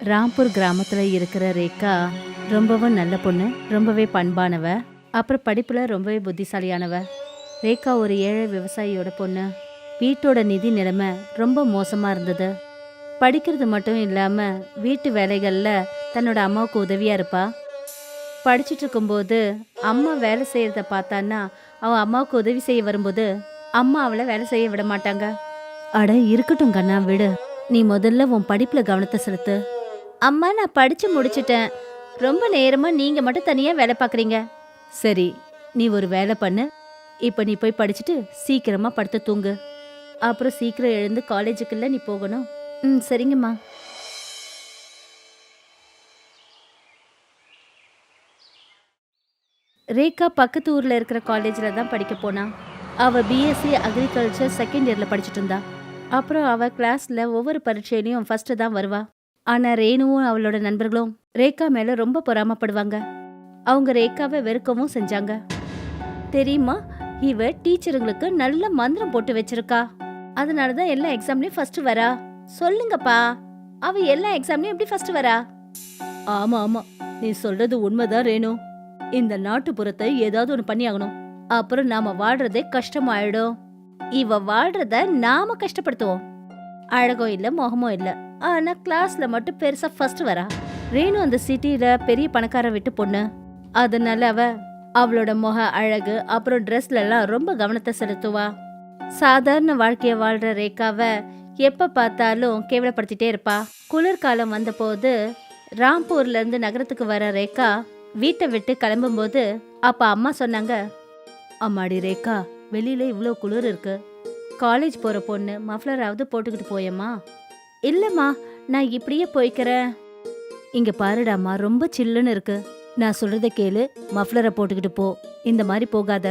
ராம்பூர் கிராமத்துல இருக்கிற ரேகா ரொம்பவும் நல்ல பொண்ணு, ரொம்பவே பண்பானவ, அப்புறம் படிப்புல ரொம்பவே புத்திசாலியானவ. ரேகா ஒரு ஏழை விவசாயியோட பொண்ணு. வீட்டோட நிதி நிலைமை ரொம்ப மோசமா இருந்தது. படிக்கிறது மட்டும் இல்லாம வீட்டு வேலைகள்ல தன்னோட அம்மாவுக்கு உதவியா இருப்பா. படிச்சுட்டு இருக்கும்போது அம்மா வேலை செய்யறத பார்த்தான்னா அவன் அம்மாவுக்கு உதவி செய்ய வரும்போது அம்மா அவளை வேலை செய்ய விட மாட்டாங்க. அட இருக்கட்டும் கண்ணா, விடு. நீ முதல்ல உன் படிப்புல கவனத்தை செலுத்து. அம்மா, நான் படிச்சு முடிச்சிட்டேன். ரொம்ப நேரமா நீங்க மட்டும் தனியா வேலை பார்க்குறீங்க. சரி, நீ ஒரு வேலை பண்ணு. இப்ப நீ போய் படிச்சுட்டு சீக்கிரமா படுத்து தூங்கு. அப்புறம் சீக்கிரம் எழுந்து காலேஜுக்குள்ள நீ போகணும். ம், சரிங்கம்மா. ரேகா பக்கத்து ஊர்ல இருக்கிற காலேஜ்ல தான் படிக்க போனா. அவ பிஎஸ்சி அக்ரிகல்ச்சர் செகண்ட் இயர்ல படிச்சுட்டு இருந்தா. அப்புறம் அவ கிளாஸ்ல ஒவ்வொரு பரீட்சையிலையும் ஃபர்ஸ்ட் தான் வருவா. ஆனா ரேணுவும் அவளோட நண்பர்களும் ரேகா மேல ரொம்ப பொறாமப்படுவாங்க. அவங்க ரேகாவை வெறுக்கவும் செஞ்சாங்க. தெரியுமா, இவ டீச்சருங்களுக்கு நல்ல மந்திரம் போட்டு வச்சிருக்கா. அதனாலதான் எல்லா எக்ஸாம்லயும் ஃபர்ஸ்ட் வரா. சொல்லுங்கப்பா, அவ எல்லா எக்ஸாம்லயும் எப்படி ஃபர்ஸ்ட் வரா? ஆமா ஆமா, நீ சொல்றது உண்மைதான் ரேணு. இந்த நாட்டுப்புறத்தை ஏதாவது ஒண்ணு பண்ணி ஆகணும். அப்புறம் நாம வாழ்றதே கஷ்டமாயிடும். இவ வாழ்றத நாம கஷ்டப்படுத்துவோம். அழகோ இல்ல, முகமோ இல்ல, ஆனா கிளாஸ்ல மட்டும் பெருசா ஃபர்ஸ்ட் வரா. ரேணு அந்த சிட்டில பெரிய பணக்கார வீட்டு பொண்ணு. அதனால அவளோட முக அழகு அப்புறம் ட்ரெஸ்ல எல்லாம் ரொம்ப கவனத்தை செலுத்துவா. சாதாரண வாழ்க்கைய வாழ்ற ரேகாவை எப்ப பார்த்தாலும் கேவலப்படுத்திட்டே இருப்பா. குளிர்காலம் வந்த போது ராம்பூர்ல இருந்து நகரத்துக்கு வர ரேகா வீட்டை விட்டு கிளம்பும்போது அப்ப அம்மா சொன்னாங்க, அம்மாடி ரேகா, வெளியில இவ்ளோ குளிர் இருக்கு. காலேஜ் போற பொண்ணு மஃப்ளராவது போட்டுக்கிட்டு போயம்மா. இல்லம்மா, நான் இப்படியே போய்க்கிறேன். இங்க பாருடாம்மா, ரொம்ப சில்லுன்னு இருக்கு. நான் சொல்றத கேளு, மஃப்ளரை போட்டுக்கிட்டு போ. இந்த மாதிரி போகாத.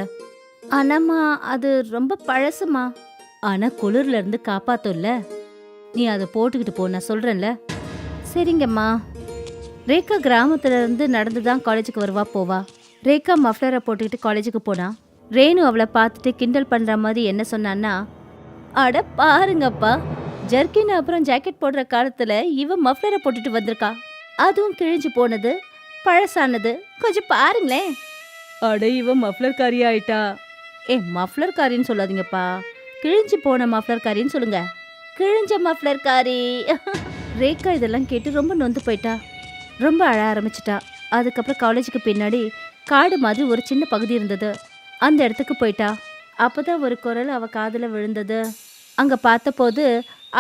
ஆனாம்மா, அது ரொம்ப பழசுமா. ஆனா குளிர்ல இருந்து காப்பாத்தும்ல. நீ அதை போட்டுக்கிட்டு போ, நான் சொல்றேன்ல. சரிங்கம்மா. ரேகா கிராமத்துல இருந்து நடந்துதான் காலேஜுக்கு வருவா போவா. ரேகா மஃப்ளரை போட்டுக்கிட்டு காலேஜுக்கு போனா. ரேணு அவளை பார்த்துட்டு கிண்டல் பண்ற மாதிரி என்ன சொன்னான்னா, அட பாருங்கப்பா, ஜர்க்கின் அப்புறம் ஜாக்கெட் போடுற காலத்துல இவ மஃப்ளரை போட்டுட்டு வந்திருக்கா. அதுவும் கிழிஞ்சு போனது, பழசானது. கொஞ்சம் பாருங்களேன். அட, இவ மஃப்ளர் காரி ஆயிட்டா. மஃப்ளர் காரின்னு சொல்லாதீங்கப்பா, கிழிஞ்சு போன மஃப்ளர் காரின்னு சொல்லுங்க. கிழிஞ்ச மஃப்ளர் காரி. ரேகா இதெல்லாம் கேட்டு ரொம்ப நொந்து போயிட்டா. ரொம்ப அழ ஆரம்பிச்சிட்டா. அதுக்கப்புறம் காலேஜுக்கு பின்னாடி காடு மாதிரி ஒரு சின்ன பகுதி இருந்தது. அந்த இடத்துக்கு போயிட்டா. அப்பதான் ஒரு குரல் அவ காதுல விழுந்தது. அங்க பார்த்தபோது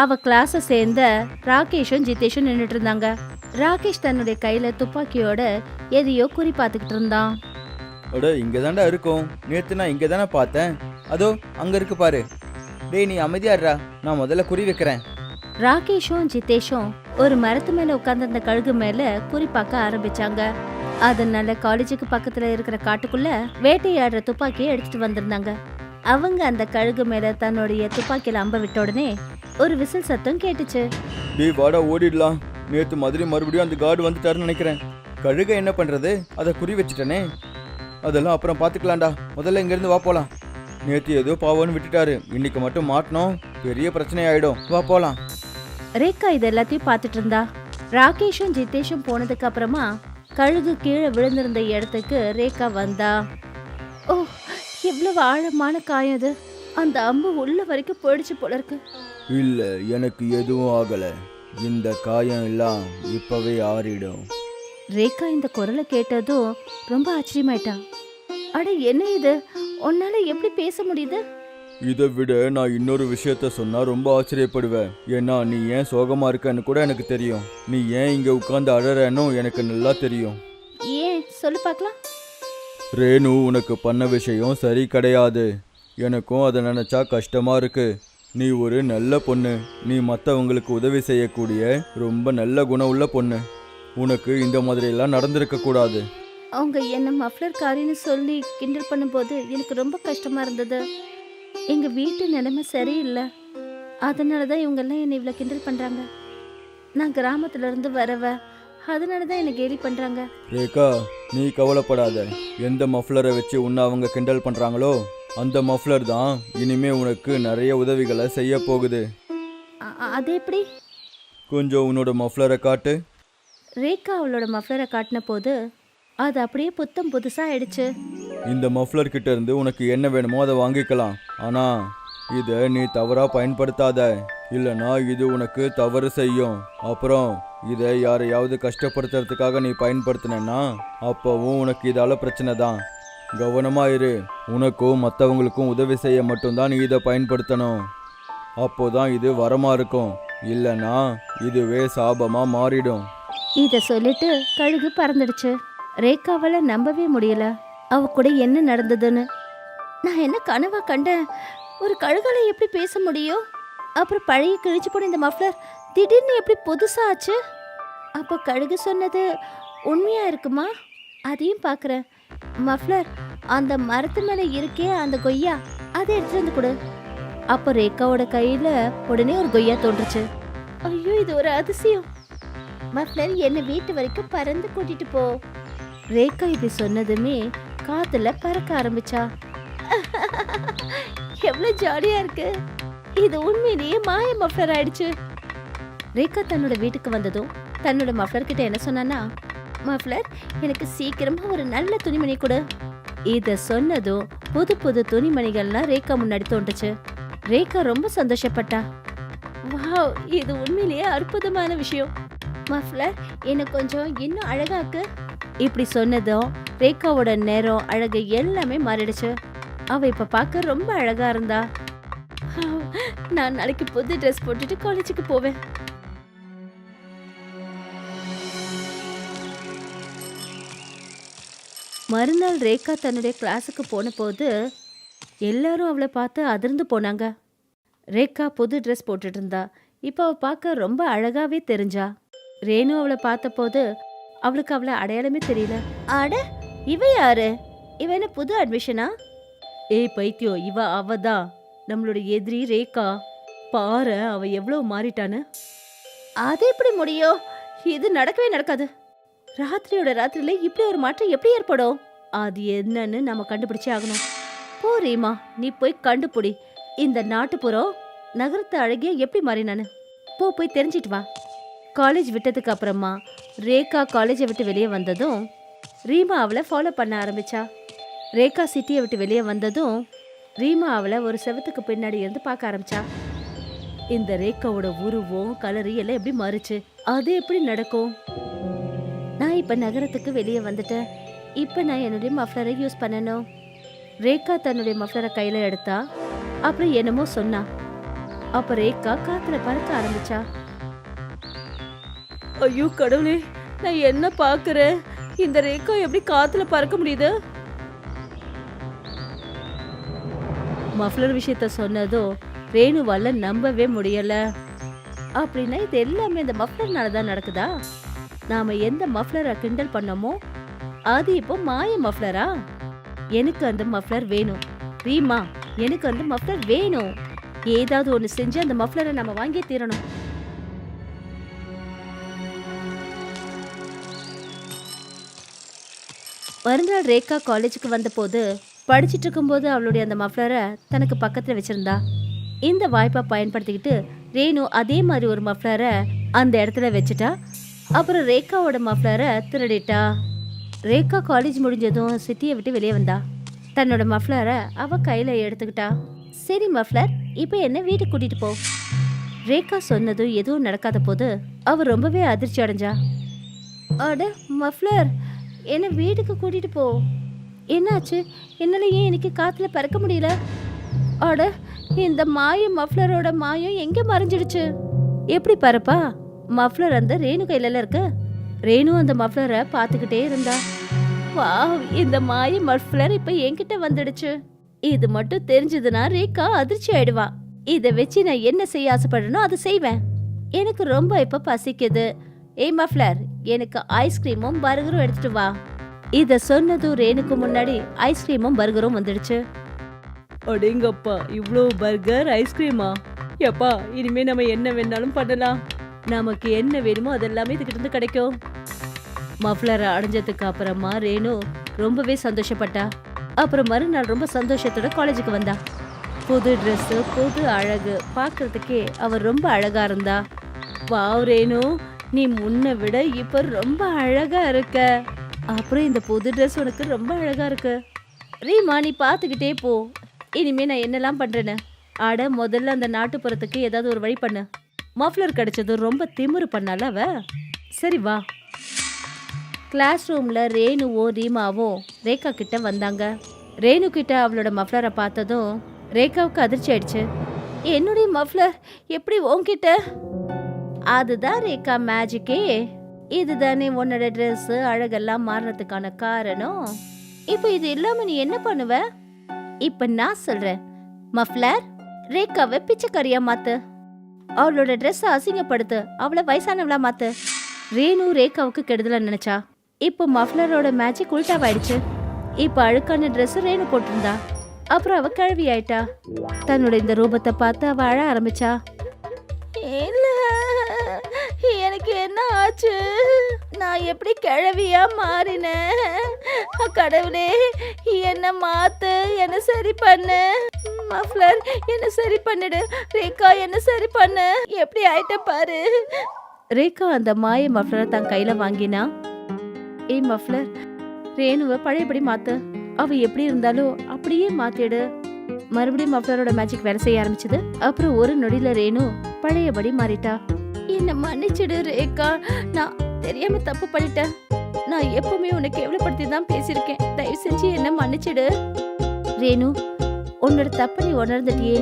அவ கிளாஸை சேர்ந்த ராகேஷும் ஜிதேஷும் நின்றுட்டு இருந்தாங்க. ராகேஷ் தன்னுடைய கையில துப்பாக்கியோட எதையோ குறி பார்த்துக்கிட்டு இருந்தான். அட, இங்க தாண்டா இருக்கும். நேத்து நான் இங்க தானே பார்த்தேன். அதோ அங்க இருக்கு பாரு. டேய், நீ அமைதியாடுறா, நான் முதல்ல குறி வைக்கிறேன். ராகேஷும் ஜிதேஷும் ஒரு மரத்து மேல உட்கார்ந்து அந்த கழுகு மேல குறி பார்க்க ஆரம்பிச்சாங்க. அதனால காலேஜுக்கு பக்கத்துல இருக்கிற காட்டுக்குள்ள வேட்டையாடுற துப்பாக்கியை எடுத்துட்டு வந்திருந்தாங்க. அவங்க அந்த கழுகு மேல தன்னுடைய துப்பாக்கியில அம்ப விட்ட உடனே ஒரு விசில் சத்தம் கேட்டுச்சு. டேய் வாடா, ஓடிடலாம். நேத்து மாதிரி மறுபடியும் அந்த கார்டு வந்துட்டாருன்னு நினைக்கிறேன். கழுக என்ன பண்றது, அதை குறி வச்சுட்டனே. அதெல்லாம் அப்புறம் பாத்துக்கலாம்டா. முதல்ல இங்க இருந்து வா போலாம். நேத்து ஏதோ பாவம்னு விட்டுட்டாரு, இன்னைக்கு மட்டும் மாட்டணும், பெரிய பிரச்சனை ஆயிடும். வா போலாம். ரேகா இது எல்லாத்தையும் பார்த்துட்டு இருந்தா. ராகேஷும் ஜிதேஷும் போனதுக்கு அப்புறமா கழுகு கீழே விழுந்திருந்த இடத்துக்கு ரேகா வந்தா. ஓ, இவ்வளவு ஆழமான காயம் அது. அந்த அம்பு உள்ள வரைக்கும் போயிடுச்சு போல இருக்கு. இல்ல, எனக்கு எதுவும் ஆகல. இந்த காயம் எல்லாம் இப்பவே ஆறிடும். ரேகா இந்த குரலை கேட்டதும் ரொம்ப ஆச்சரியமாயிட்டா. அட, என்ன இது, உன்னால எப்படி பேச முடியுது? இதை விட நான் இன்னொரு விஷயத்த சொன்னா ரொம்ப ஆச்சரியப்படுவேன். ஏன்னா நீ ஏன் சோகமா இருக்கன்னு கூட எனக்கு தெரியும். நீ ஏன் இங்க உட்கார்ந்து அழறன்னு எனக்கு நல்லா தெரியும். ஏன் சொல்லு பார்க்கலாம். ரேணு உனக்கு பண்ண விஷயம் சரி கிடையாது. எனக்கும் அதை நினைச்சா கஷ்டமா இருக்கு. நீ ஒரு நல்ல பொண்ணு. நீ மற்றவங்களுக்கு உதவி செய்யக்கூடிய ரொம்ப நல்ல குணம் உள்ள பொண்ணு. உனக்கு இந்த மாதிரி எல்லாம் நடந்திருக்க கூடாது. அவங்க என்ன மஃப்ளர் காரின்னு சொல்லி கிண்டல் பண்ணும்போது எனக்கு ரொம்ப கஷ்டமா இருந்தது. எங்க வீட்டு நிலைமை சரியில்லை. அதனாலதான் இவங்க எல்லாம் என்னை இவ்வளவு கிண்டல் பண்றாங்க. நான் கிராமத்துல இருந்து வரவ, அதனாலதான் என்னை கேலி பண்றாங்க. ரேகா, நீ கவலைப்படாத. எந்த மஃப்ளரை வச்சு உன்னை அவங்க கிண்டல் பண்றாங்களோ அந்த மஃப்ளர் தான் இனிமே உனக்கு நிறைய உதவிகளை செய்ய போகுது. அது எப்படி? கொஞ்சம் உன்னோட மஃப்ளரை காட்டு. ரேகா அவளோட மஃப்ளரை காட்டின போது அது அப்படியே புத்தம் புதுசா ஆயிடுச்சு. இந்த மஃப்ளர் கிட்ட இருந்து உனக்கு என்ன வேணுமோ அதை வாங்கிக்கலாம். ஆனா இதை நீ தவறா பயன்படுத்தாத, இல்லனா இது உனக்கு தவறு செய்யும். அப்புறம் இதை யாரையாவது கஷ்டப்படுத்துறதுக்காக நீ பயன்படுத்தினா அப்பவும் உனக்கு இதால பிரச்சனை தான். கவனமா இரு. உனக்கும் மற்றவங்களுக்கும் உதவி செய்ய மட்டும்தான் நீ இதை பயன்படுத்தணும். அப்போதான் இது வரமா இருக்கும், இல்லனா இதுவே சாபமா மாறிடும். இத சொல்லிட்டு கழுகு பறந்துடுச்சு. ரேகாவால நம்பவே முடியல அவ கூட என்ன நடந்ததுன்னு. நான் என்ன கனவா கண்டேன்? ஒரு கழுகால எப்படி பேச முடியும்? அப்புறம் பழைய கிழிச்சு போன இந்த மஃப்ளர் திடீர்னு எப்படி புதுசா ஆச்சு? அப்போ கழுகு சொன்னது உண்மையா இருக்குமா? அதையும் பார்க்குறேன். மஃப்ளர் அந்த மரத்து மேலே இருக்கே அந்த கொய்யா, அதை எடுத்துட்டு வந்து கொடு. அப்போ ரேகாவோட கையில உடனே ஒரு கொய்யா தோன்றுச்சு. ஐயோ, இது ஒரு அதிசயம். மஃப்ளர் என்னை வீட்டு வரைக்கும் பறந்து கூட்டிட்டு போ. ரேகா இப்படி சொன்னதுமே காத்துல பறக்க ஆரம்பிச்சா. எவ்வளவு ஜாலியா இருக்கு. இது உண்மையிலேயே மாய மஃப்ளர் ஆயிடுச்சு. ரேகா தன்னோட வீட்டுக்கு வந்ததும் தன்னோட மஃப்ளர் கிட்ட என்ன சொன்னான்னா, மஃப்ளர் எனக்கு சீக்கிரமா ஒரு நல்ல துணிமணி கொடு. இத சொன்னதும் புது புது துணிமணிகள்லாம் ரேகா முன்னாடி தோன்றுச்சு. ரேகா ரொம்ப சந்தோஷப்பட்டா. வாவ், இது உண்மையிலேயே அற்புதமான விஷயம். மஃப்ளர் என்ன கொஞ்சம் இன்னும் அழகாக்கு. இப்படி சொன்னதும் ரேகாவோட நேரம் அழகு எல்லாமே மாறிடுச்சு. அவ இப்ப பார்க்க ரொம்ப அழகா இருந்தா. நான் நாளைக்கு புது ட்ரெஸ் போட்டுட்டு காலேஜுக்கு போவேன். மறுநாள் ரேகா தன்னுடைய கிளாஸுக்கு போன போது எல்லாரும் அவளை பார்த்து அதிர்ந்து போனாங்க. ரேகா புது ட்ரெஸ் போட்டுட்டு இருந்தா. இப்போ அவ பார்க்க ரொம்ப அழகாவே தெரிஞ்சா. ரேணு அவளை பார்த்த போது அவளுக்கு அவளை அடையாளமே தெரியல. அட, இவ யாரு? இவ என்ன புது அட்மிஷனா? ஏய் பைத்தியம், இவ அவதான் நம்மளோட எதிரி ரேகா. பாரு அவ எவ்வளவு மாறிட்டான்னு. அது எப்படி முடியும்? இது நடக்கவே நடக்காது. ராத்திரியோட ராத்திரியில இப்படி ஒரு மாற்றம் எப்படி ஏற்படும்? அது என்னன்னு நம்ம கண்டுபிடிச்சே ஆகணும். போ ரீமா, நீ போய் கண்டுபிடி. இந்த நாட்டுப்புறம் நகரத்து அழகிய எப்படி மாறினானு போய் தெரிஞ்சிட்டு வா. காலேஜ் விட்டதுக்கு அப்புறமா ரேகா காலேஜை விட்டு வெளியே வந்ததும் ரீமா அவளை ஃபாலோ பண்ண ஆரம்பிச்சா. ரேகா சிட்டியை விட்டு வெளியே வந்ததும் ரீமா அவளை ஒரு செவத்துக்கு பின்னாடி இருந்து பார்க்க ஆரம்பிச்சா. இந்த ரேகாவோட உருவம் கலரு எல்லாம் எப்படி மாறுச்சு? அது எப்படி நடக்கும்? நான் இப்ப நகரத்துக்கு வெளியே வந்துட்டேன். இப்ப நான் என்னுடைய மஃப்ளரை யூஸ் பண்ணணும். ரேகா தன்னுடைய மஃப்ளரை கையில எடுத்தா. அப்புறம் என்னமோ சொன்னா. அப்ப ரேகா காத்துல பறக்க ஆரம்பிச்சா. ஐயோ கடவுளே, நான் என்ன பாக்குறேன்? இந்த ரேகா எப்படி காத்துல பறக்க முடியுது? மஃப்ளர் விஷயத்த சொன்னதும் ரேணுவால நம்பவே முடியல. அப்படின்னா இது எல்லாமே இந்த மஃப்ளர்னால தான் நடக்குதா? நாம எந்த மஃப்ளரை கிண்டல் பண்ணோமோ அது இப்போ மாய மஃப்ளரா? எனக்கு அந்த மஃப்ளர் வேணும். ரீமா, எனக்கு அந்த மஃப்ளர் வேணும். ஏதாவது ஒன்று செஞ்சு அந்த மஃப்ளரை நம்ம வாங்கியே தீரணும். மறுநாள் ரேகா காலேஜுக்கு வந்தபோது படிச்சுட்டு இருக்கும்போது அவளுடைய அந்த மஃப்ளரை தனக்கு பக்கத்தில் வச்சிருந்தா. இந்த வாய்ப்பை பயன்படுத்திக்கிட்டு ரேணு அதே மாதிரி ஒரு மஃப்ளரை அந்த இடத்துல வச்சுட்டா. அப்புறம் ரேகாவோட மஃப்ளரை திருடிட்டா. ரேகா காலேஜ் முடிஞ்சதும் சிட்டியை விட்டு வெளியே வந்தா. தன்னோட மஃப்ளரை அவ கையில எடுத்துக்கிட்டா. சரி மஃப்ளர், இப்போ என்ன வீட்டுக்கு கூட்டிட்டு போ. ரேகா சொன்னதும் எதுவும் நடக்காத போது அவ ரொம்பவே அதிர்ச்சி அடைஞ்சா. அட மஃப்ளர், என்ன வீட்டுக்கு கூட்டிட்டு போ. என்னாச்சு? என்னால ஏன் எனக்கு காத்துல பறக்க முடியல? அட, இந்த மாய மஃப்ளரோட மாயம் எங்க மறைஞ்சிடுச்சு? எப்படி பறப்பா? மஃப்ளர் அந்த ரேணு கையில இருக்கு. ரேணு அந்த மஃப்ளரை பார்த்துக்கிட்டே இருந்தா. வாவ், இந்த மாய மஃப்ளர் இப்ப என்கிட்ட வந்துடுச்சு. இது மட்டும் தெரிஞ்சதுன்னா ரேகா அதிர்ச்சி ஆயிடுவா. இதை வச்சு நான் என்ன செய்ய ஆசைப்படுறேனோ அதை செய்வேன். எனக்கு ரொம்ப இப்ப பசிக்குது. ஏய் மஃப்ளர், எனக்கு ஐஸ்கிரீமும் பர்கரும் எடுத்துட்டு வா. இத சொன்னதும் ரேணுக்கு முன்னாடி ஐஸ்கிரீமும் பர்கரும் வந்துடுச்சு. அடேங்கப்பா, இவ்வளோ பர்கர் ஐஸ்கிரீமா? எப்பா, இனிமே நம்ம என்ன வேணாலும் பண்ணலாம். நமக்கு என்ன வேணுமோ அதெல்லாமே இதுகிட்ட இருந்து கிடைக்கும். மஃப்ளரை அடைஞ்சதுக்கு அப்புறமா ரேணு ரொம்பவே சந்தோஷப்பட்டா. அப்புறம் மறுநாள் ரொம்ப சந்தோஷத்தோட காலேஜுக்கு வந்தா. புது ட்ரெஸ்ஸு, புது அழகு, பார்க்கறதுக்கே அவ ரொம்ப அழகா இருந்தா. வாவ் ரேணு, நீ முன்ன விட இப்ப ரொம்ப அழகா இருக்க. அப்புறம் இந்த புது ட்ரெஸ் உனக்கு ரொம்ப அழகா இருக்கு. ரீமா, நீ பார்த்துக்கிட்டே போ. இனிமே நான் என்னெல்லாம் பண்றேன்னு. அட, முதல்ல அந்த நாட்டுப்புறத்துக்கு ஏதாவது ஒரு வழி பண்ணு. மஃப்ளர் கிடைச்சது ரொம்ப திமிரு பண்ணால அவ. சரி வா. கிளாஸ் ரூம்ல ரேணுவும் ரீமாவும் ரேகா கிட்ட வந்தாங்க. ரேணு கிட்ட அவளோட மஃப்ளரை பார்த்ததும் ரேகாவுக்கு அதிர்ச்சி ஆயிடுச்சு. என்னுடைய மஃப்ளர் எப்படி உன்கிட்ட? அதுதான் ரேகா மேஜிக்கே. இதுதானே உன்னோட ட்ரெஸ் அழகெல்லாம் மாறினதுக்கான காரணம். இப்போ இது இல்லாம நீ என்ன பண்ணுவ? இப்ப நான் சொல்றேன். மஃப்ளர், ரேகாவை பிச்சைக்காரியா மாத்து. அவளோட ட்ரெஸ் அசிங்கப்படுத்து. அவளை வயசானவளா மாத்து. ரேணு ரேகாவுக்கு கெடுதல நினைச்சா. இப்போ மஃப்ளரோட மேஜிக் உல்டாவாயிடுச்சு. இப்போ அழுக்கான ட்ரெஸ் ரேணு போட்டிருந்தா. அப்புறம் அவ கிழவி ஆயிட்டா. தன்னோட இந்த ரூபத்தை பார்த்து அவ அழ ஆரம்பிச்சா. இல்ல, எனக்கு என்ன ஆச்சு? நான் எப்படி கிழவியா மாறினேன்? கடவுளே, என்ன மாத்து, என்ன சரி பண்ணு. மஃப்ளர், என்ன சரி பண்ணிடு. ரேகா, என்ன சரி பண்ணு. எப்படி ஆயிட்ட பாரு. ரேகா அந்த மாய மஃப்ளரை தன் கையில வாங்கினா. ஏய் மஃப்ளர், ரேணுவை பழையபடி மாத்து. அவ எப்படி இருந்தாலும் அப்படியே மாத்திடு. மறுபடியும் மஃப்ளரோட மேஜிக் வேலை செய்ய ஆரம்பிச்சது. அப்புறம் ஒரு நொடியில ரேணு பழையபடி மாறிட்டா. என்ன மன்னிச்சிடு ரேகா, நான் தெரியாம தப்பு பண்ணிட்டேன். நான் எப்பவுமே உன்னை கேவலப்படுத்தி தான் பேசியிருக்கேன். தயவு செஞ்சு என்ன மன்னிச்சிடு. ரேணு, உன்னோட தப்பை நீ உணர்ந்துட்டியே,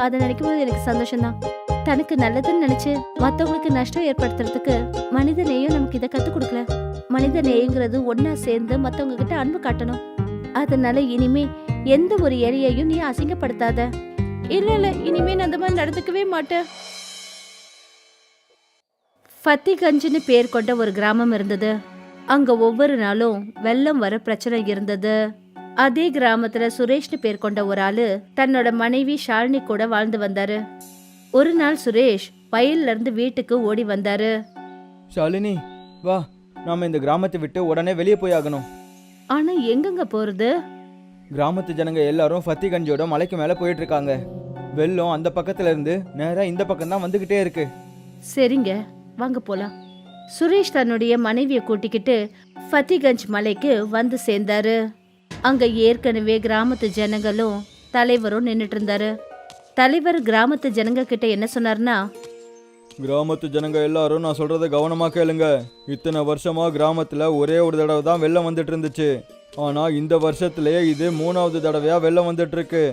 அதை நினைக்கும் போது எனக்கு சந்தோஷம்தான். தனக்கு நல்லதுன்னு நினைச்சு மத்தவங்களுக்கு நஷ்டம் ஏற்படுத்துறதுக்கு மனித நேயம் நமக்கு இதை கத்து கொடுக்கல. மனித நேயங்கிறது ஒன்னா சேர்ந்து மத்தவங்க கிட்ட அன்பு காட்டணும். அதனால இனிமே எந்த ஒரு எலியையும் நீ அசிங்கப்படுத்தாத. இல்ல, இனிமே நான் அந்த மாதிரி நடந்துக்கவே மாட்டேன். ஃபத்திகஞ்சுன்னு பேர் கொண்ட ஒரு கிராமம் இருந்தது. அங்க ஒவ்வொரு நாளும் வெள்ளம் வர பிரச்சனை இருந்தது. அதே கிராமத்துல சுரேஷ்னு பேர் கொண்ட ஒரு ஆளு தன்னோட மனைவி ஷாலினி கூட வாழ்ந்து வந்தாரு. ஒரு நாள் சுரேஷ் வயல்ல இருந்து வீட்டுக்கு ஓடி வந்தாரு. ஷாலினி, வா, நாம இந்த கிராமத்தை விட்டு உடனே வெளியே போய் ஆகணும். ஆனா எங்கங்க போறது? கிராமத்து ஜனங்க எல்லாரும் ஃபத்திகஞ்சோட மலைக்கு மேல போயிட்டு இருக்காங்க. வெள்ளம் அந்த பக்கத்துல இருந்து நேரா இந்த பக்கம் தான் வந்துகிட்டே இருக்கு. சரிங்க, வாங்க போலாம். சுரேஷ் தன்னுடைய மனைவியை கூட்டிக்கிட்டு ஃபத்திகஞ்ச் மலைக்கு வந்து சேர்ந்தாரு. அங்க ஏற்கனவே கிராமத்து ஜனங்களும் தலைவரும் நின்னுட்டு இருந்தாரு. தலைவர் கிராமத்து ஜனங்க கிட்ட என்ன சொன்னார்னா, கிராமத்து ஜனங்க எல்லாரும் நான் சொல்றத கவனமா கேளுங்க. இத்தனை வருஷமா கிராமத்துல ஒரே ஒரு தடவை தான் வெள்ளம் வந்துட்டு இருந்துச்சு. ஆனா இந்த வருஷத்துலயே இது 3வது தடவையா வெள்ளம் வந்துட்டு இருக்கு.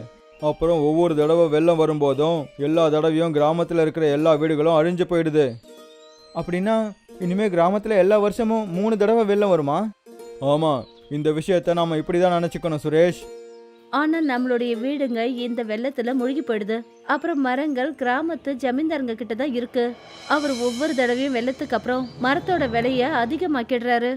அப்புறம் ஒவ்வொரு தடவை வெள்ளம் வரும்போதும் எல்லா தடவையும் கிராமத்துல இருக்கிற எல்லா வீடுகளும் அழிஞ்சு போயிடுது. அப்படின்னா இனிமே கிராமத்துல எல்லா வருஷமும் 3 தடவை வெள்ளம் வருமா? ஆமா, இந்த விஷயத்த நாம இப்படிதான் நினைச்சுக்கணும் சுரேஷ். ஆனா நம்மளுடைய வீடுங்க இந்த வெள்ளத்துல முழுகி போயிடுது. அப்புறம் மரங்கள் கிராமத்து ஜமீன்தாருங்க கிட்ட தான் இருக்கு. அவர் ஒவ்வொரு தடவையும் வெள்ளத்துக்கு அப்புறம் மரத்தோட விலைய அதிகமாக்கிடுறாரு.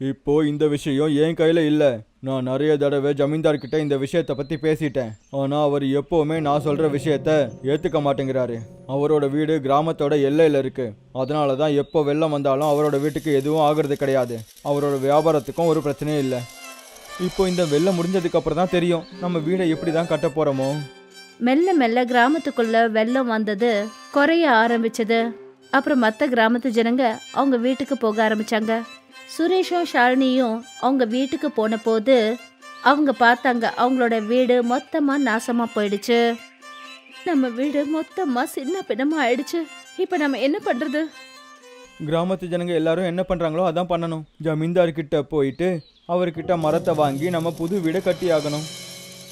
இப்போ இந்த விஷயம் என் கையில இல்ல. நான் நிறைய தடவை ஜமீன்தார் கிட்ட இந்த விஷயத்தை பத்தி பேசிட்டேன். ஆனா அவர் எப்பவுமே நான் சொல்ற விஷயத்த ஏத்துக்க மாட்டேங்கிறாரு. அவரோட வீடு கிராமத்தோட எல்லையில இருக்கு. அதனாலதான் எப்போ வெள்ளம் வந்தாலும் அவரோட வீட்டுக்கு எதுவும் ஆகுறது கிடையாது. அவரோட வியாபாரத்துக்கும் ஒரு பிரச்சனையும் இல்லை. இப்போ இந்த வெள்ளம் முடிஞ்சதுக்கு அப்புறம் தான் தெரியும் நம்ம வீடை எப்படி தான் கட்ட போறோமோ. மெல்ல மெல்ல கிராமத்துக்குள்ள வெள்ளம் வந்தது குறைய ஆரம்பிச்சது. அப்புறம் மற்ற கிராமத்து ஜனங்க அவங்க வீட்டுக்கு போக ஆரம்பிச்சாங்க. சுரேஷும் ஷாலினியும் அவங்க வீட்டுக்கு போன போது அவங்க பார்த்தாங்க அவங்களோட வீடு மொத்தமா நாசமா போயிடுச்சு. நம்ம வீடு மொத்தமா சின்ன பின்னமா ஆயிடுச்சு. இப்ப நம்ம என்ன பண்றது? கிராமத்து ஜனங்க எல்லாரும் என்ன பண்றாங்களோ அதான் பண்ணணும். ஜமீன்தார் கிட்ட போயிட்டு அவர்கிட்ட மரத்தை வாங்கி நம்ம புது வீடை கட்டி ஆகணும்.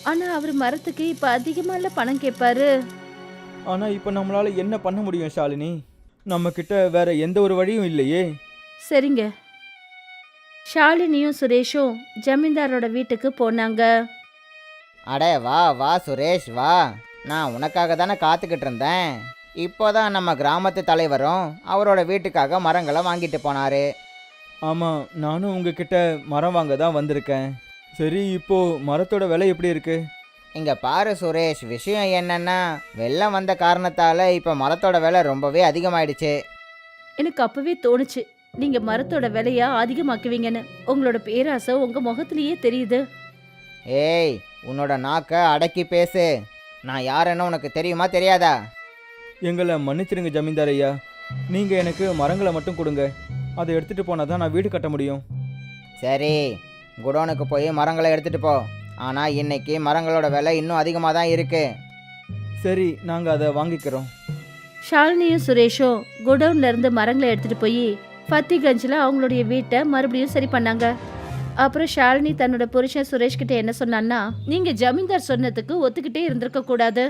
ஆனா அவர் மரத்துக்கு இப்ப அதிகமா பணம் கேட்பாரு. ஆனா இப்ப நம்மளால என்ன பண்ண முடியும் ஷாலினி? நம்ம கிட்ட வேற எந்த ஒரு வழியும் இல்லையே. சரிங்க. ஷாலினியும் சுரேஷும் ஜமீன்தாரோட வீட்டுக்கு போனாங்க. அடே வா வா சுரேஷ் வா, நான் உனக்காக தானே காத்துக்கிட்டு இருந்தேன். இப்போதான் நம்ம கிராமத்து தலைவரும் அவரோட வீட்டுக்காக மரங்களை வாங்கிட்டு போனாரு. ஆமா, நானும் உங்ககிட்ட மரம் வாங்க தான் வந்திருக்கேன். சரி, இப்போ மரத்தோட விலை எப்படி இருக்கு? இங்க பாரு சுரேஷ், விஷயம் என்னன்னா வெள்ளம் வந்த காரணத்தால இப்போ மரத்தோட விலை ரொம்பவே அதிகமாயிடுச்சு. எனக்கு அப்பவே தோணுச்சு நீங்க மரத்தோட விலைய அதிகமாக்குவீங்கன்னு. உங்களோட பேராசை உங்க முகத்திலேயே தெரியுது. ஏய், உன்னோட நாக்க அடக்கி பேசு. நான் யாருன்னு உனக்கு தெரியுமா தெரியாதா? எங்களை மன்னிச்சிருங்க ஜமீன்தார் ஐயா. நீங்கள் எனக்கு மரங்களை மட்டும் கொடுங்க. அதை எடுத்துகிட்டு போனால் தான் நான் வீடு கட்ட முடியும். சரி, குடோனுக்கு போய் மரங்களை எடுத்துகிட்டு போ. ஆனால் இன்னைக்கு மரங்களோட விலை இன்னும் அதிகமாக தான் இருக்குது. சரி, நாங்கள் அதை வாங்கிக்கிறோம். ஷாலினியும் சுரேஷும் குடவுன்ல இருந்து மரங்களை எடுத்துட்டு போய் ஃபத்திகஞ்சில் அவங்களுடைய வீட்டை மறுபடியும் சரி பண்ணாங்க. அப்புறம் ஷாலினி தன்னோட புருஷன் சுரேஷ் கிட்ட என்ன சொன்னான்னா, நீங்க ஜமீன்தார் சொன்னதுக்கு ஒத்துக்கிட்டே இருந்திருக்க கூடாது.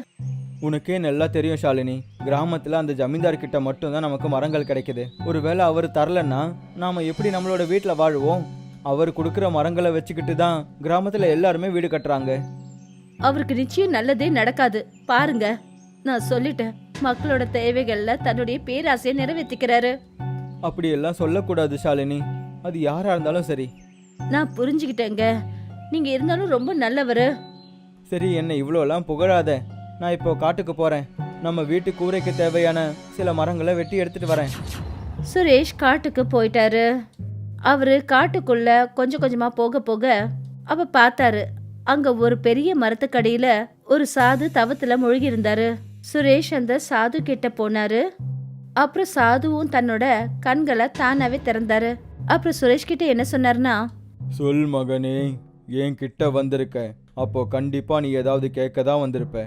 உனக்கே நல்லா தெரியும் ஷாலினி, கிராமத்தில் அந்த ஜமீன்தார் கிட்ட மட்டும்தான் நமக்கு மரங்கள் கிடைக்குது. ஒருவேளை அவர் தரலன்னா நாம் எப்படி நம்மளோட வீட்டில் வாழுவோம்? அவர் கொடுக்குற மரங்களை வச்சுக்கிட்டு தான் கிராமத்தில் எல்லாருமே வீடு கட்டுறாங்க. அவருக்கு நிச்சயம் நல்லதே நடக்காது. பாருங்க, நான் சொல்லிட்டேன், மக்களோட தேவைகள்ல தன்னுடைய பேராசையை நிறைவேற்றிக்கிறாரு. அப்படியெல்லாம் சொல்லக்கூடாது ஷாலினி, அது யாராக இருந்தாலும் சரி. நான் புரிஞ்சுக்கிட்டேங்க, நீங்க இருந்தாலும் ரொம்ப நல்லவரு. சரி, என்னை இவ்வளோலாம் புகழாத. நான் இப்போ காட்டுக்கு போகிறேன். நம்ம வீட்டு கூரைக்கு தேவையான சில மரங்களை வெட்டி எடுத்துகிட்டு வரேன். சுரேஷ் காட்டுக்கு போயிட்டாரு. அவரு காட்டுக்குள்ள கொஞ்சம் கொஞ்சமா போக போக அவ பார்த்தாரு, அங்க ஒரு பெரிய மரத்துக்கடியில ஒரு சாது தவத்துல மூழ்கி இருந்தாரு. சுரேஷ் அந்த சாது கிட்ட போனாரு. அப்புறம் சாதுவும் தன்னோட கண்களை தானாவே திறந்தாரு. அப்புறம் சுரேஷ் கிட்ட என்ன சொன்னாருன்னா, சொல் மகனே, என் கிட்ட வந்திருக்க, அப்போ கண்டிப்பா நீ ஏதாவது கேட்க தான் வந்திருப்ப.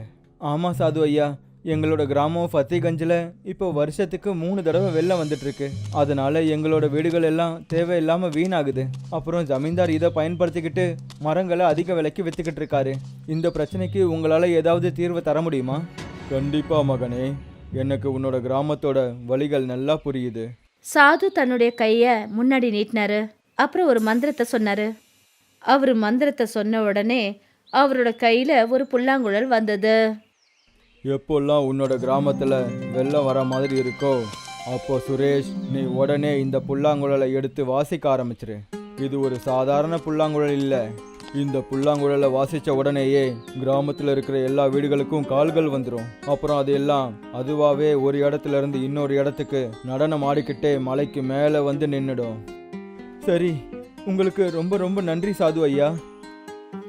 ஆமாம் சாது ஐயா, எங்களோட கிராமம் ஃபத்திகஞ்சில் இப்போ வருஷத்துக்கு 3 தடவை வெள்ளம் வந்துட்டு இருக்கு. அதனால எங்களோட வீடுகள் எல்லாம் தேவையில்லாமல் வீணாகுது. அப்புறம் ஜமீன்தார் இதை பயன்படுத்திக்கிட்டு மரங்களை அதிக விலைக்கு வித்துக்கிட்டு இருக்காரு. இந்த பிரச்சனைக்கு உங்களால் ஏதாவது தீர்வு தர முடியுமா? கண்டிப்பா மகனே, எனக்கு உன்னோட கிராமத்தோட வழிகள் நல்லா புரியுது. சாது தன்னுடைய கைய முன்னாடி நீட்டினாரு. அப்புறம் ஒரு மந்திரத்தை சொன்னாரு. அவர் மந்திரத்தை சொன்ன உடனே அவரோட கையில ஒரு புல்லாங்குழல் வந்தது. எப்போல்லாம் உன்னோட கிராமத்தில் வெள்ளம் வர மாதிரி இருக்கோ, அப்போ சுரேஷ், நீ உடனே இந்த புல்லாங்குழலை எடுத்து வாசிக்க ஆரம்பிச்சிரு. இது ஒரு சாதாரண புல்லாங்குழல் இல்லை. இந்த புல்லாங்குழலை வாசித்த உடனேயே கிராமத்தில் இருக்கிற எல்லா வீடுகளுக்கும் கால்கள் வந்துடும். அப்புறம் அது எல்லாம் அதுவாகவே ஒரு இடத்துல இருந்து இன்னொரு இடத்துக்கு நடனம் ஆடிக்கிட்டே மலைக்கு மேலே வந்து நின்றுடும். சரி, உங்களுக்கு ரொம்ப ரொம்ப நன்றி சாது ஐயா.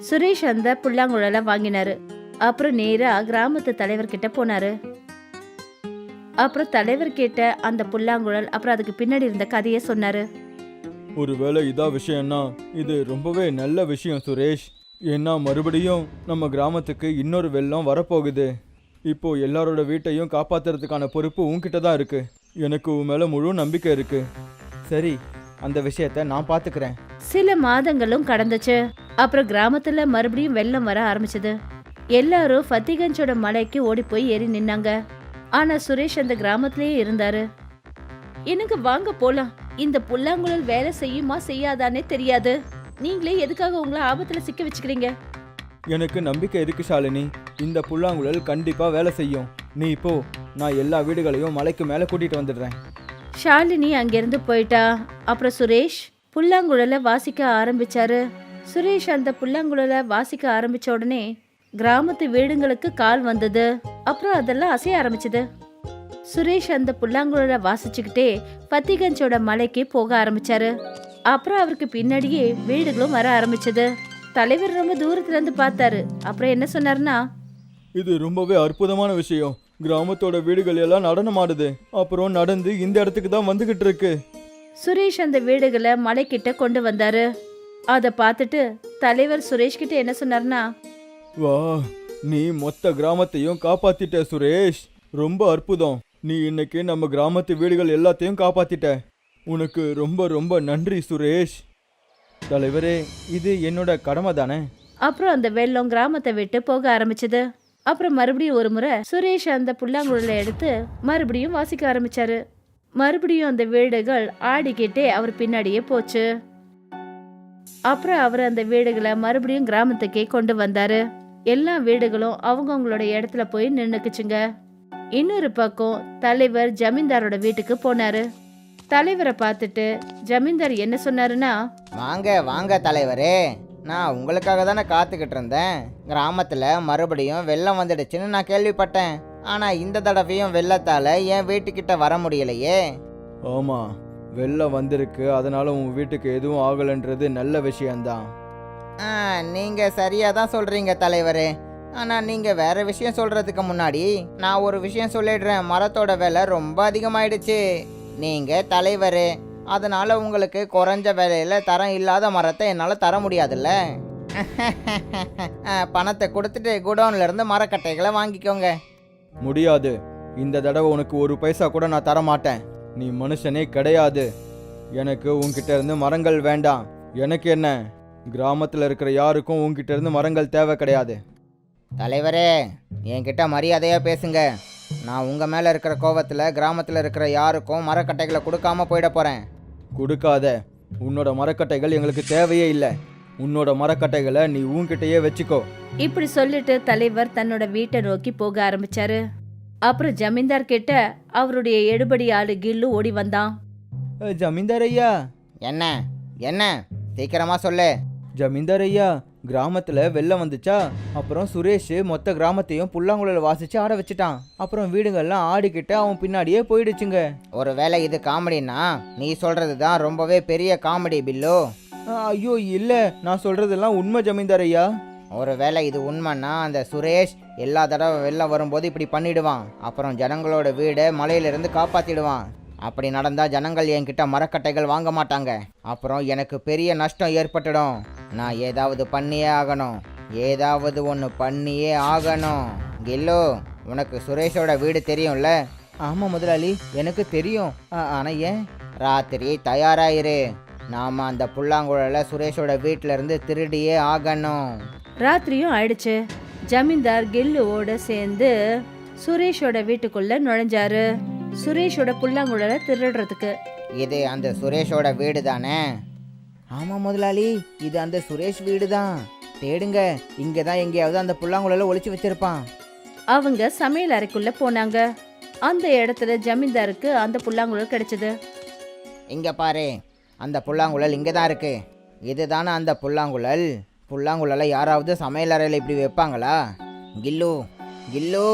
சுரேஷ் அந்த புல்லாங்குழலை வாங்கினாரு. அப்புறம் நேரா கிராமத்து தலைவர்கிட்ட போனாரு. அப்புறம் தலைவர்கிட்ட அந்த புல்லாங்குழல் அப்புறம் அதுக்கு பின்னாடி இருந்த கதையை சொன்னாரு. ஒருவேளை இதா விஷயம்னா இது ரொம்பவே நல்ல விஷயம் சுரேஷ். ஏன்னா மறுபடியும் நம்ம கிராமத்துக்கு இன்னொரு வெள்ளம் வரப்போகுது. இப்போ எல்லாரோட வீட்டையும் காப்பாத்துறதுக்கான பொறுப்பு உன்கிட்ட தான் இருக்கு. எனக்கு உன் மேல முழு நம்பிக்கை இருக்கு. சரி, அந்த விஷயத்த நான் பாத்துக்கிறேன். சில மாதங்களும் கடந்துச்சு. அப்புறம் கிராமத்துல மறுபடியும் வெள்ளம் வர ஆரம்பிச்சது. எல்லாரும் ஃபத்திகஞ்சோட மலைக்கு ஓடி போய் ஏறி நின்னாங்க. ஆனா சுரேஷ் அந்த கிராமத்திலேயே இருந்தாரு. எனக்கு வாங்க போலாம். இந்த புல்லாங்குழல் வேலை செய்யுமா செய்யாதானே தெரியாது. நீங்களே எதுக்காக உங்களை ஆபத்துல சிக்க வச்சுக்கிறீங்க? எனக்கு நம்பிக்கை இருக்கு ஷாலினி, இந்த புல்லாங்குழல் கண்டிப்பா வேலை செய்யும். நீ இப்போ, நான் எல்லா வீடுகளையும் மலைக்கு மேல கூட்டிட்டு வந்துடுறேன். ஷாலினி அங்கிருந்து போயிட்டா. அப்புறம் சுரேஷ் புல்லாங்குழலை வாசிக்க ஆரம்பிச்சாரு. சுரேஷ் அந்த புல்லாங்குழலை வாசிக்க ஆரம்பிச்ச உடனே கிராமத்து வீடுங்களுக்கு கால் வந்தது. அப்புறம் அதெல்லாம் அசைய ஆரம்பிச்சது. சுரேஷ் அந்த புல்லாங்குழலை வாசிச்சுக்கிட்டே ஃபத்திகஞ்சோட மலைக்கு போக ஆரம்பிச்சாரு. அப்புறம் அவருக்கு பின்னாடியே வீடுகளும் வர ஆரம்பிச்சது. தலைவர் ரொம்ப தூரத்துல இருந்து பார்த்தாரு. அப்புறம் என்ன சொன்னாருன்னா, இது ரொம்பவே அற்புதமான விஷயம். கிராமத்தோட வீடுகள் எல்லாம் நடனம் ஆடுது. அப்புறம் நடந்து இந்த இடத்துக்கு தான் வந்துகிட்டு இருக்கு. சுரேஷ் அந்த வீடுகளை மலைக்கிட்ட கொண்டு வந்தாரு. அதை பார்த்துட்டு தலைவர் சுரேஷ் கிட்ட என்ன சொன்னார்னா, வா, நீ மொத்த கிராமத்தையும் காப்பாத்திட்ட சுரேஷ். ரொம்ப அற்புதம். நீ இன்னைக்கு நம்ம கிராமத்து வீடுகள் எல்லாத்தையும் காப்பாத்திட்ட. உனக்கு ரொம்ப ரொம்ப நன்றி சுரேஷ். தலைவரே, இது என்னோட கடமை தானே. அப்புறம் அந்த வெள்ளம் கிராமத்தை விட்டு போக ஆரம்பிச்சது. அப்புறம் மறுபடியும் ஒரு முறை சுரேஷ் அந்த புல்லாங்குழலை எடுத்து மறுபடியும் வாசிக்க ஆரம்பிச்சாரு. மறுபடியும் அந்த வீடுகள் ஆடிக்கிட்டே அவர் பின்னாடியே போச்சு. அப்புறம் அவர் அந்த வீடுகளை மறுபடியும் கிராமத்துக்கே கொண்டு வந்தாரு. எல்லா வீடுகளும் அவங்கவுங்களோட இடத்துல போய் நின்னுக்குச்சுங்க. இன்னொரு பக்கம் தலைவர் ஜமீன்தாரோட வீட்டுக்கு போனாரு. தலைவரை பார்த்துட்டு ஜமீன்தார் என்ன சொன்னாருன்னா, வாங்க வாங்க தலைவரே, நான் உங்களுக்காக தானே காத்துக்கிட்டு இருந்தேன். கிராமத்தில் மறுபடியும் வெள்ளம் வந்துடுச்சுன்னு நான் கேள்விப்பட்டேன். ஆனால் இந்த தடவையும் வெள்ளத்தால் என் வீட்டுக்கிட்ட வர முடியலையே. ஆமா, வெள்ளம் வந்திருக்கு. அதனால உன் வீட்டுக்கு எதுவும் ஆகலைன்றது நல்ல விஷயம்தான். நீங்கள் சரியாக தான் சொல்கிறீங்க தலைவரே. ஆனால் நீங்கள் வேற விஷயம் சொல்கிறதுக்கு முன்னாடி நான் ஒரு விஷயம் சொல்லிடுறேன். மரத்தோட விலை ரொம்ப அதிகமாயிடுச்சு. நீங்கள் தலைவர், அதனால் உங்களுக்கு குறைஞ்ச விலையில் தரம் இல்லாத மரத்தை என்னால் தர முடியாதுல்ல. பணத்தை கொடுத்துட்டு குடோன்ல இருந்து மரக்கட்டைகளை வாங்கிக்கோங்க. முடியாது. இந்த தடவை உனக்கு ஒரு பைசா கூட நான் தர மாட்டேன். நீ மனுஷனே கிடையாது. எனக்கு உன்கிட்ட இருந்து மரங்கள் வேண்டாம். எனக்கு என்ன, கிராமத்தில் இருக்கிற யாருக்கும் உன்கிட்ட இருந்து மரங்கள் தேவை கிடையாது. தலைவரே, என்கிட்ட மரியாதையாக பேசுங்க. நான் உங்கள் மேலே இருக்கிற கோவத்தில் கிராமத்தில் இருக்கிற யாருக்கும் மரக்கட்டைகளை கொடுக்காம போயிட போகிறேன். கொடுக்காத. உன்னோட மரக்கட்டைகள் எங்களுக்கு தேவையே இல்லை. உன்னோட மரக்கட்டைகளை நீ உன்கிட்டயே வச்சுக்கோ. இப்படி சொல்லிட்டு தலைவர் தன்னோட வீட்டை நோக்கி போக ஆரம்பிச்சாரு. அப்புறம் ஜமீன்தார் கிட்ட அவருடைய எடுபடி ஆளு கில்லு ஓடி வந்தான். ஜமீன்தார் ஐயா. என்ன என்ன சீக்கிரமாக சொல்லு. ஜமீன்தார் ஐயா, கிராமத்தில் வெள்ளம் வந்துச்சா, அப்புறம் சுரேஷ் மொத்த கிராமத்தையும் புல்லாங்குழல் வாசிச்சு ஆட வச்சுட்டான். அப்புறம் வீடுகள்லாம் ஆடிக்கிட்டு அவன் பின்னாடியே போயிடுச்சுங்க. ஒருவேளை இது காமெடினா நீ சொல்கிறது தான் ரொம்பவே பெரிய காமெடி பில்லு. ஐயோ இல்லை, நான் சொல்றதெல்லாம் உண்மை ஜமீன்தார் ஐயா. ஒருவேளை இது உண்மைன்னா அந்த சுரேஷ் எல்லா தடவை வெள்ளம் வரும்போது இப்படி பண்ணிடுவான். அப்புறம் ஜனங்களோட வீடை மலையிலிருந்து காப்பாற்றிடுவான். அப்படி நடந்தால் ஜனங்கள் என்கிட்ட மரக்கட்டைகள் வாங்க மாட்டாங்க. அப்புறம் எனக்கு பெரிய நஷ்டம் ஏற்பட்டுடும். நான் ஏதாவது பண்ணியே ஆகணும். ஏதாவது ஒன்று பண்ணியே ஆகணும். கில்லு, உனக்கு சுரேஷோட வீடு தெரியும்ல? ஆமாம் முதலாளி, எனக்கு தெரியும். ஆனால் ஏன்? ராத்திரி தயாராயிரு. நாம் அந்த புல்லாங்குழலை சுரேஷோட வீட்டில இருந்து திருடியே ஆகணும். ராத்திரியும் ஆயிடுச்சு. ஜமீன்தார் கில்லுவோட சேர்ந்து சுரேஷோட வீட்டுக்குள்ள நுழைஞ்சாரு, சுரேஷோட புல்லாங்குழலை திருடுறதுக்கு. இது அந்த சுரேஷோட வீடு தானே? ஆமாம் முதலாளி, இது அந்த சுரேஷ் வீடு தான். தேடுங்க, இங்கே தான் எங்கேயாவது அந்த புல்லாங்குழலை ஒளிச்சு வச்சிருப்பான். அவங்க சமையல் அறைக்குள்ள போனாங்க. அந்த இடத்துல ஜமீன்தாருக்கு அந்த புல்லாங்குழல் கிடைச்சது. இங்கே பாரு, அந்த புல்லாங்குழல் இங்கே தான் இருக்கு. இதுதானே அந்த புல்லாங்குழல்? புல்லாங்குழலை யாராவது சமையல் அறையில் இப்படி வைப்பாங்களா? கில்லு, கில்லு,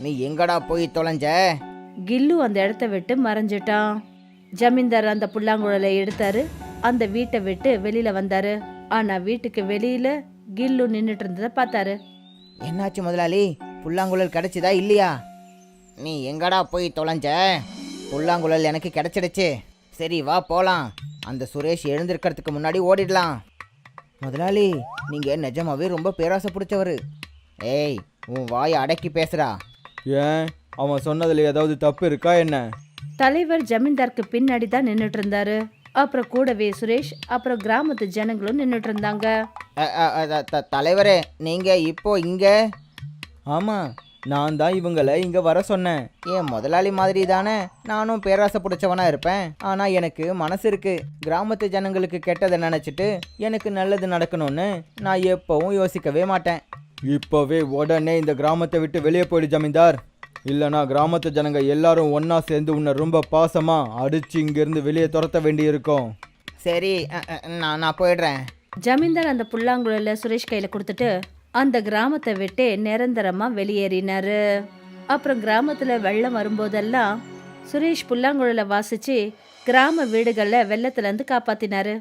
நீ எங்கடா போய் தொலைஞ்ச? கில்லு அந்த இடத்த விட்டு மறைஞ்சிட்டான். ஜமீன்தார் அந்த புல்லாங்குழலை எடுத்தாரு, அந்த வீட்டை விட்டு வெளியில வந்தாரு. ஆனா வீட்டுக்கு வெளியில கில்லு நின்னுட்டு இருந்ததை பார்த்தாரு. என்னாச்சு முதலாளி, புல்லாங்குழல் கிடைச்சதா இல்லையா? நீ எங்கடா போய் தொலைஞ்ச? புல்லாங்குழல் எனக்கு கிடைச்சிடுச்சு. சரி வா போலாம். அந்த சுரேஷ் எழுந்திருக்கிறதுக்கு முன்னாடி ஓடிடலாம். முதலாளி, நீங்கள் நிஜமாவே ரொம்ப பேராசை பிடிச்சவர். ஏய், உன் வாயை அடக்கி பேசுறா. ஏன், அவன் சொன்னதுல ஏதாவது தப்பு இருக்கா என்ன? தலைவர் ஜமீன்தாருக்கு பின்னாடி தான் நின்னுட்டு இருந்தாரு. அப்புறம் கூடவே சுரேஷ், அப்புறம் கிராமத்து ஜனங்களும் நின்னுட்டு இருந்தாங்க. தலைவரே, நீங்கள் இப்போ இங்கே? ஆமாம், நான் தான் இவங்களை இங்கே வர சொன்னேன். ஏன் முதலாளி மாதிரி தானே நானும் பேராசை பிடிச்சவனா இருப்பேன். ஆனால் எனக்கு மனசு இருக்கு. கிராமத்து ஜனங்களுக்கு கெட்டதை நினச்சிட்டு எனக்கு நல்லது நடக்கணும்னு நான் எப்பவும் யோசிக்கவே மாட்டேன். இப்போவே உடனே இந்த கிராமத்தை விட்டு வெளியே போயிடு ஜமீன்தார். இல்லைனா கிராமத்து ஜனங்க எல்லாரும் ஒன்றா சேர்ந்து உன்னை ரொம்ப பாசமாக அடித்து இங்கேருந்து வெளியே துரத்த வேண்டி இருக்கும். சரி, நான் போயிடுறேன். ஜமீன்தார் அந்த புல்லாங்குழல சுரேஷ் கையில கொடுத்துட்டு அந்த கிராமத்தை விட்டு நிரந்தரமா வெளியேறினாரு. அப்புறம் கிராமத்துல வெள்ளம் வரும்போதெல்லாம் சுரேஷ் புல்லாங்குழல வாசிச்சு கிராம வீடுகளை வெள்ளத்துல இருந்து காப்பாத்தினாரு.